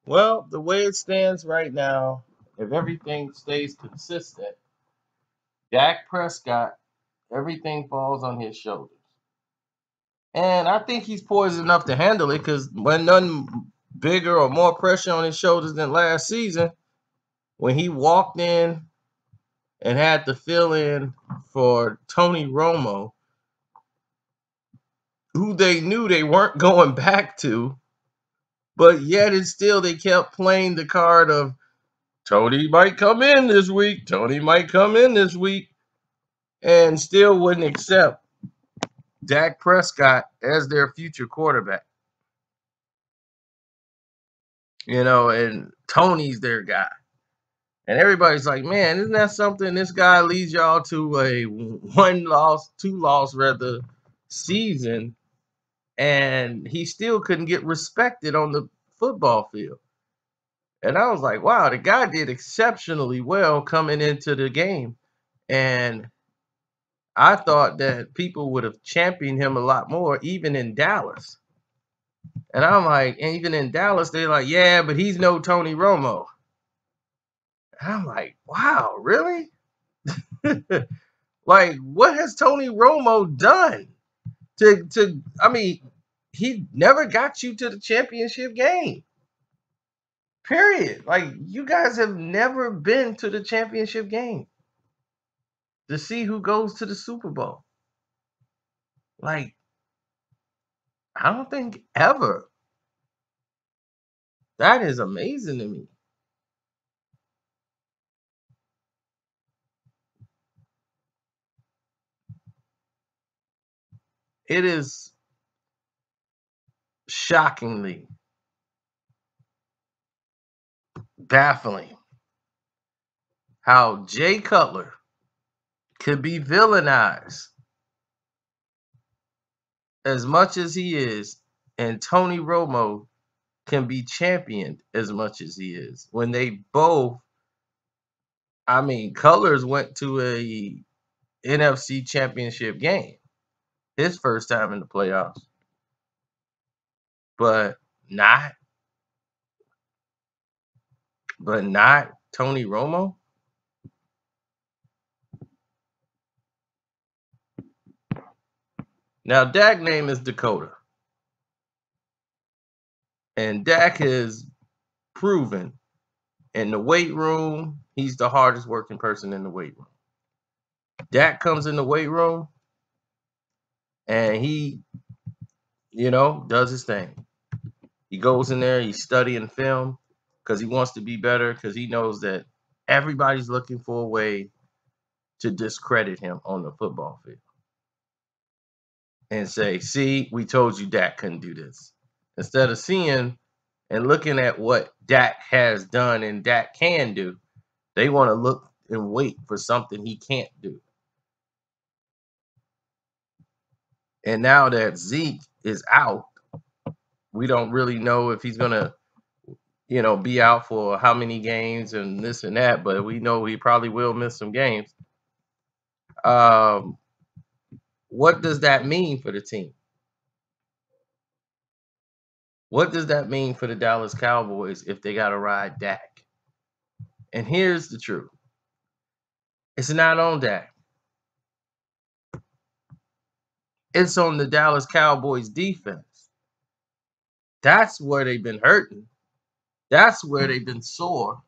Well, the way it stands right now, if everything stays consistent, Dak Prescott, everything falls on his shoulders. And I think he's poised enough to handle it because when none bigger or more pressure on his shoulders than last season, when he walked in and had to fill in for Tony Romo, who they knew they weren't going back to, but yet and still they kept playing the card of Tony might come in this week, Tony might come in this week, and still wouldn't accept Dak Prescott as their future quarterback. And Tony's their guy. And everybody's like, man, isn't that something? This guy leads y'all to a two loss rather season, and he still couldn't get respected on the football field. And I was like, wow, the guy did exceptionally well coming into the game. And I thought that people would have championed him a lot more, even in Dallas. And I'm like, and even in Dallas, they're like, yeah, but he's no Tony Romo. And I'm like, wow, really? Like, what has Tony Romo done to I mean, he never got you to the championship game. Period. Like, you guys have never been to the championship game to see who goes to the Super Bowl. Like, I don't think ever. That is amazing to me. It is shockingly baffling how Jay Cutler could be villainized as much as he is, and Tony Romo can be championed as much as he is. When they both, I mean, Colors went to a NFC championship game, his first time in the playoffs, but not, not Tony Romo. Now, Dak name is Dakota, and Dak has proven in the weight room, he's the hardest working person in the weight room. Dak comes in the weight room and he, does his thing. He goes in there, he's studying film because he wants to be better because he knows that everybody's looking for a way to discredit him on the football field and say, see, we told you Dak couldn't do this. Instead of seeing and looking at what Dak has done and Dak can do, they want to look and wait for something he can't do. And now that Zeke is out, we don't really know if he's gonna, be out for how many games and this and that, but we know he probably will miss some games. Um, what does that mean for the team? What does that mean for the Dallas Cowboys if they got to ride Dak? And here's the truth: it's not on Dak. It's on the Dallas Cowboys defense. That's where they've been hurting. That's where they've been sore.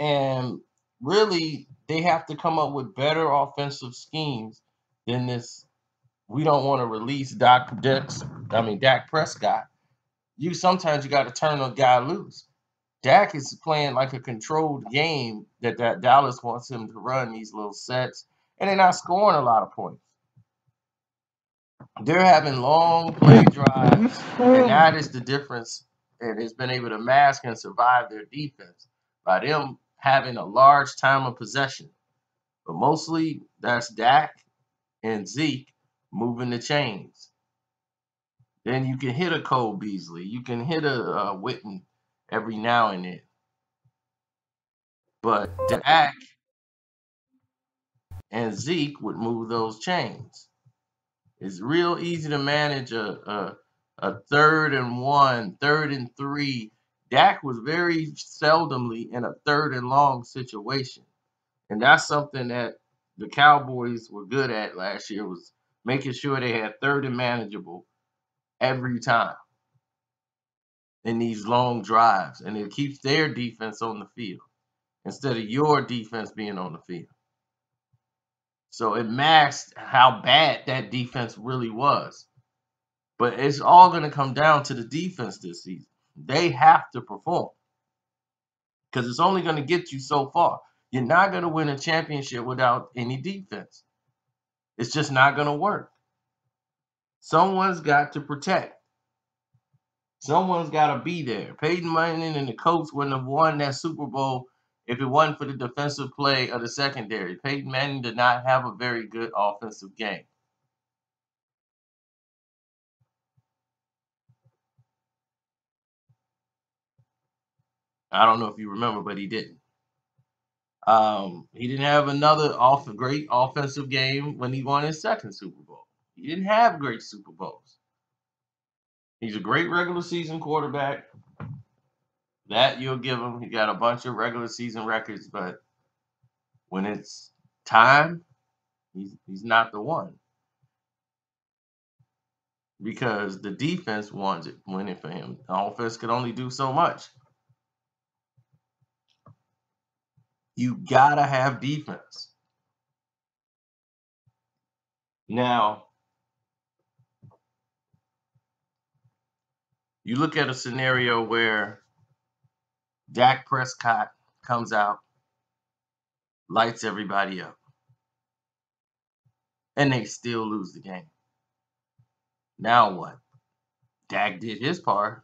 And really, they have to come up with better offensive schemes than this. We don't want to release Dak Prescott. Sometimes you got to turn a guy loose. Dak is playing like a controlled game that Dallas wants him to run these little sets, and they're not scoring a lot of points. They're having long play drives, and that is the difference. And it's been able to mask and survive their defense by them having a large time of possession. But mostly that's Dak and Zeke moving the chains. Then you can hit a Cole Beasley. You can hit a Witten every now and then. But Dak and Zeke would move those chains. It's real easy to manage a 3rd and 1, 3rd and 3. Dak was very seldomly in a 3rd and long situation. And that's something that the Cowboys were good at last year, was making sure they had 3rd and manageable every time in these long drives. And it keeps their defense on the field instead of your defense being on the field. So it masked how bad that defense really was. But it's all going to come down to the defense this season. They have to perform because it's only going to get you so far. You're not going to win a championship without any defense. It's just not going to work. Someone's got to protect. Someone's got to be there. Peyton Manning and the coach wouldn't have won that Super Bowl if it wasn't for the defensive play of the secondary. Peyton Manning did not have a very good offensive game. I don't know if you remember, but he didn't. He didn't have another great offensive game when he won his second Super Bowl. He didn't have great Super Bowls. He's a great regular season quarterback. That you'll give him. He got a bunch of regular season records, but when it's time, he's not the one. Because the defense wants it winning for him. The offense could only do so much. You gotta have defense. Now, you look at a scenario where Dak Prescott comes out, lights everybody up, and they still lose the game. Now what? Dak did his part.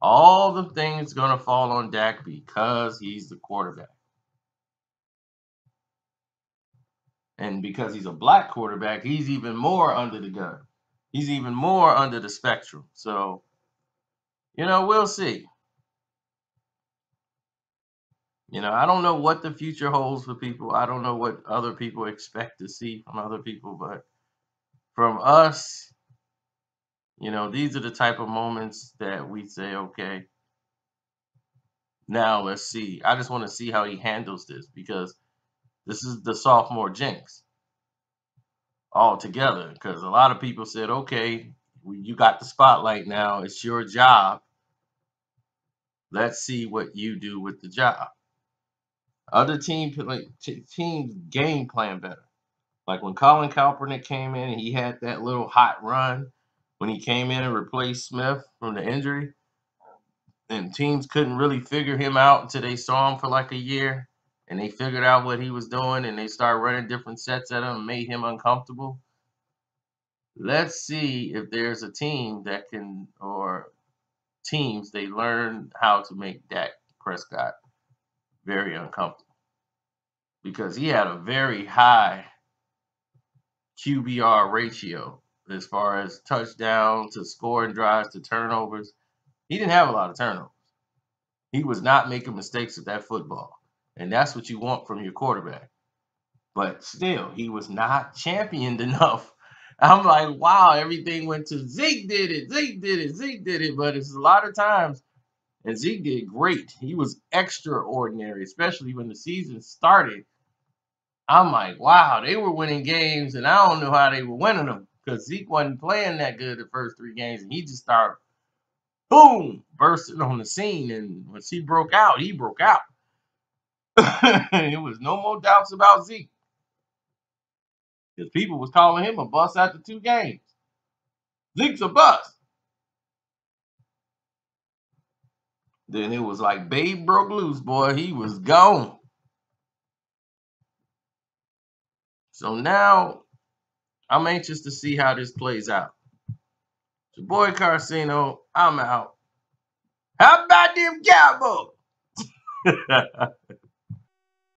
All the things gonna fall on Dak because he's the quarterback. And because he's a black quarterback, he's even more under the gun. He's even more under the spectrum. So, we'll see. I don't know what the future holds for people. I don't know what other people expect to see from other people, but from us, these are the type of moments that we say, okay, now let's see. I just want to see how he handles this because this is the sophomore jinx altogether. Because a lot of people said, okay, you got the spotlight now. It's your job. Let's see what you do with the job. Other teams game plan better. Like when Colin Kaepernick came in and he had that little hot run when he came in and replaced Smith from the injury, and teams couldn't really figure him out until they saw him for like a year, and they figured out what he was doing, and they started running different sets at him and made him uncomfortable. Let's see if there's a team that can, or teams, they learn how to make Dak Prescott very uncomfortable because he had a very high QBR ratio as far as touchdowns to scoring drives to turnovers. He didn't have a lot of turnovers. He was not making mistakes with that football. And that's what you want from your quarterback. But still, he was not championed enough. I'm like, wow, everything went to Zeke did it, Zeke did it, Zeke did it. But it's a lot of times, and Zeke did great. He was extraordinary, especially when the season started. I'm like, wow, they were winning games, and I don't know how they were winning them because Zeke wasn't playing that good the first 3 games, and he just started, boom, bursting on the scene. And once he broke out, he broke out. There was no more doubts about Zeke because people was calling him a bust after 2 games. Zeke's a bust. Then it was like Babe broke loose, boy. He was gone. So now I'm anxious to see how this plays out. It's your boy Carcino. I'm out. How about them Cowboys?